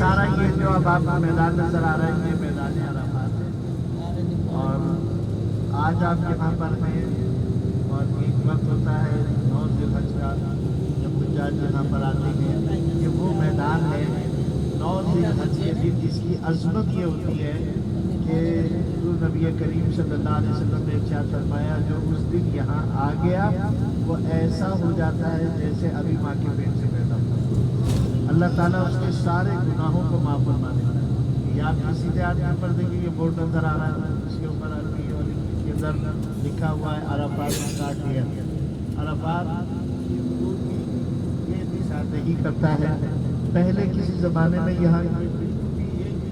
سارا یہ جو اب آپ کو میدان نظر آ رہا ہے یہ میدان عرفات ہے، اور آج آپ یہاں پر ہیں، اور ایک وقت ہوتا ہے 9 ذی الحج کا جب حجاج یہاں پر آتے ہیں، یہ وہ میدان ہے 9 ذی الحج کے دن جس کی عظمت یہ ہوتی ہے کہ حضور نبی کریم صلی اللہ علیہ وسلم نے ارشاد فرمایا جو اس دن یہاں آ گیا وہ ایسا ہو جاتا ہے جیسے ابھی ماں کے پیٹ سے پیدا ہوا۔ اللہ تعالیٰ اس کے سارے گناہوں کو معاف فرما دیتا ہے۔ یہ آپ کسی سے آدمی پر دیکھیں، یہ بورڈ نظر آ رہا ہے، اس کے اوپر عربی اور انگلش کے اندر لکھا ہوا ہے عرفات اسٹارٹ ہیئر۔ عرفات یہ نشاندہی کرتا ہے، پہلے کسی زمانے میں یہاں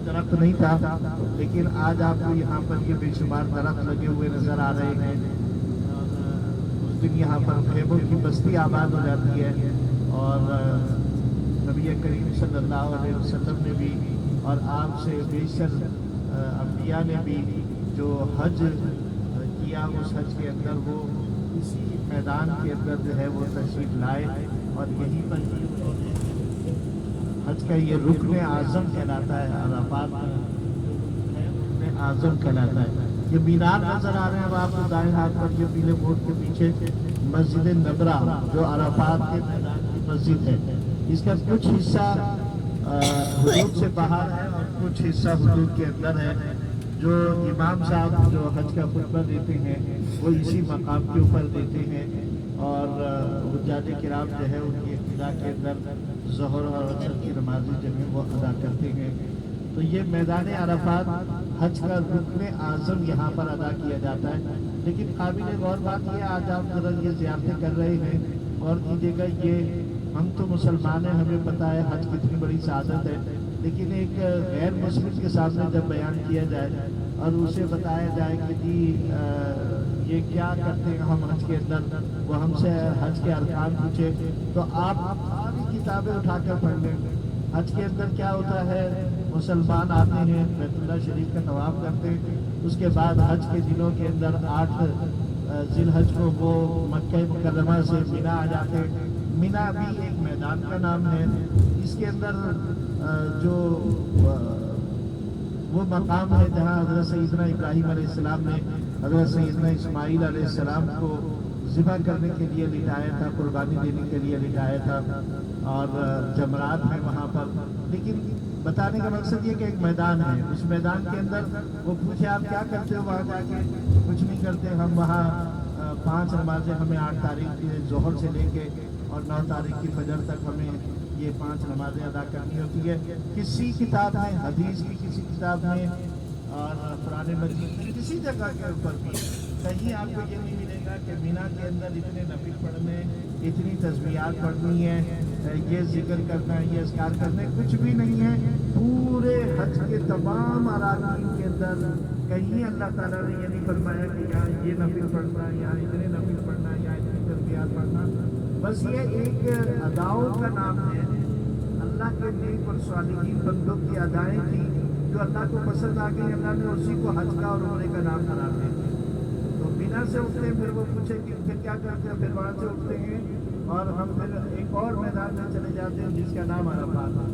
درخت نہیں تھا، لیکن آج آپ کو یہاں پر یہ بے شمار درخت لگے ہوئے نظر آ رہے ہیں، اور اس دن یہاں پر خیموں کی بستی آباد ہو جاتی ہے، اور نبی کریم صلی اللہ علیہ وسلم نے بھی اور آپ سے بیشتر انبیاء نے بھی جو حج کیا اس حج کے اندر وہ اسی میدان کے اندر جو ہے وہ تشریف لائے، اور یہیں پر ہی انہوں نے حج کا یہ رکن اعظم کہلاتا ہے، عرفات رکن اعظم کہلاتا ہے۔ یہ مینار نظر آ رہے ہیں اب آپ کو دائیں ہاتھ پر یہ پیلے بورڈ کے پیچھے مسجد نبرہ جو عرفات کے میدان کی مسجد ہے، اس کا کچھ حصہ حدود سے باہر ہے اور کچھ حصہ حدود کے اندر ہے۔ جو امام صاحب جو حج کا خطبہ دیتے ہیں وہ اسی مقام کے اوپر دیتے ہیں، اور حجاج کرام جو ہے ان کی ابتدا کے اندر ظہر اور عصر کی نمازیں جو ہیں وہ ادا کرتے ہیں۔ تو یہ میدان عرفات حج کا رکن اعظم یہاں پر ادا کیا جاتا ہے۔ لیکن قابل غور بات یہ آج آپ ذرا یہ زیارتیں کر رہے ہیں، غور کیجیے گا، یہ ہم تو مسلمان ہیں، ہمیں پتہ ہے حج کتنی بڑی سعادت ہے، لیکن ایک غیر مسلم کے سامنے جب بیان کیا جائے اور اسے بتایا جائے کہ جی یہ کیا کرتے ہیں ہم حج کے اندر، وہ ہم سے حج کے ارکان پوچھے تو آپ ساری کتابیں اٹھا کر پڑھ لیں۔ حج کے اندر کیا ہوتا ہے، مسلمان آتے ہیں بیت اللہ شریف کا طواف کرتے ہیں، اس کے بعد حج کے دنوں کے اندر 8 ذی الحج کو وہ مکہ مکرمہ سے مینا آ جاتے ہیں۔ مینا بھی ایک میدان کا نام ہے، اس کے اندر جو وہ مقام ہے جہاں حضرت سیدنا ابراہیم علیہ السلام نے حضرت سیدنا اسماعیل علیہ السلام کو ذبح کرنے کے لیے لٹایا تھا، قربانی دینے کے لیے لٹایا تھا، اور جمرات ہیں وہاں پر۔ لیکن بتانے کا مقصد یہ کہ ایک میدان ہے، اس میدان کے اندر وہ پوچھے آپ کیا کرتے ہو وہاں جا کے، کچھ نہیں کرتے، ہم وہاں 5 نمازیں ہمیں 8 تاریخ کی ظہر سے لے کے اور 9 تاریخ کی فجر تک ہمیں یہ 5 نمازیں ادا کرنی ہوتی ہے۔ کسی کتاب میں، حدیث کی کسی کتاب میں اور قرآن مجید کی کسی جگہ کے اوپر بھی کہیں آپ کو یہ نہیں ملے گا کہ مینا کے اندر اتنے نفل پڑھنے، اتنی تسبیحات پڑھنی ہے، یہ ذکر کرنا ہے، یہ اذکار کرنے، کچھ بھی نہیں ہے۔ پورے حج کے تمام اراکین کے اندر کہیں اللہ تعالیٰ نے یہ نہیں فرمایا کہ یہاں یہ نفل پڑھنا ہے، یہاں اتنے نفل پڑھنا ہے، یہاں اتنی تسبیحات پڑھنا، بس یہ ایک اداؤں کا نام ہے۔ اللہ کے نیک اور صالحین بندوں کی ادائیں تھیں جو اللہ کو پسند آ گئی، اللہ نے اسی کو حج کا اور عمرے کا نام قرار دیا۔ تو مینا سے اٹھتے ہیں، پھر وہ پوچھے کہ پھر کیا کرتے ہیں، پھر وہاں سے اٹھتے ہیں اور ہم پھر ایک اور میدان میں چلے جاتے ہیں جس کا نام عرفات ہے۔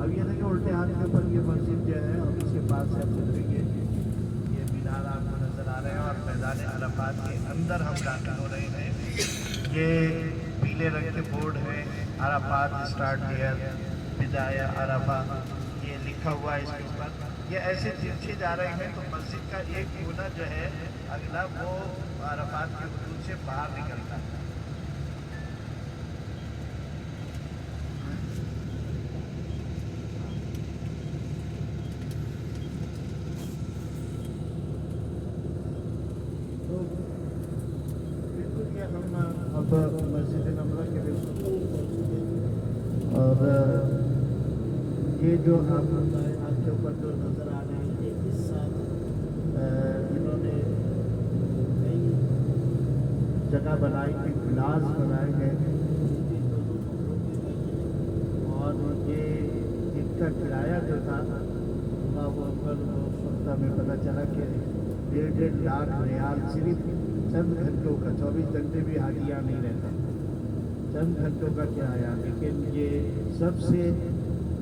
اب یہ دیکھیں الٹے ہاتھ کے اوپر یہ مسجد جو ہے اور اس کے پاس سے ہم گزریں گے، یہ مینار آپ کو نظر آ رہے ہیں، اور میدان عرفات کے اندر ہم داخل ہو رہے ہیں۔ یہ پیلے رنگ کے بورڈ ہیں، عرفات اسٹارٹ ہیئر، بدایہ عرفہ، یہ لکھا ہوا ہے اس کے اوپر۔ یہ ایسے ترچھے جا رہے ہیں تو مسجد کا ایک کونا جو ہے اگلا وہ عرفات کے حدود سے باہر نکلتا ہے۔ تو بالکل یہ ہم اب مسجد نبوی کے بالکل، اور یہ جو آپ ہاتھ کے اوپر جو نظر آ رہے ہیں یہ حصہ انہوں نے نئی جگہ بنائی تھی، گلاس بنائے ہیں اور یہ ان کا کرایہ جو تھا اللہ اکبر، وہ ہمیں پتہ چلا کہ 1.5 لاکھ ریال صرف چند گھنٹوں کا، 24 گھنٹے بھی حاجیہ نہیں رہتا، چند گھنٹوں کا کرایہ۔ لیکن یہ سب سے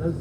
10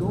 2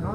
9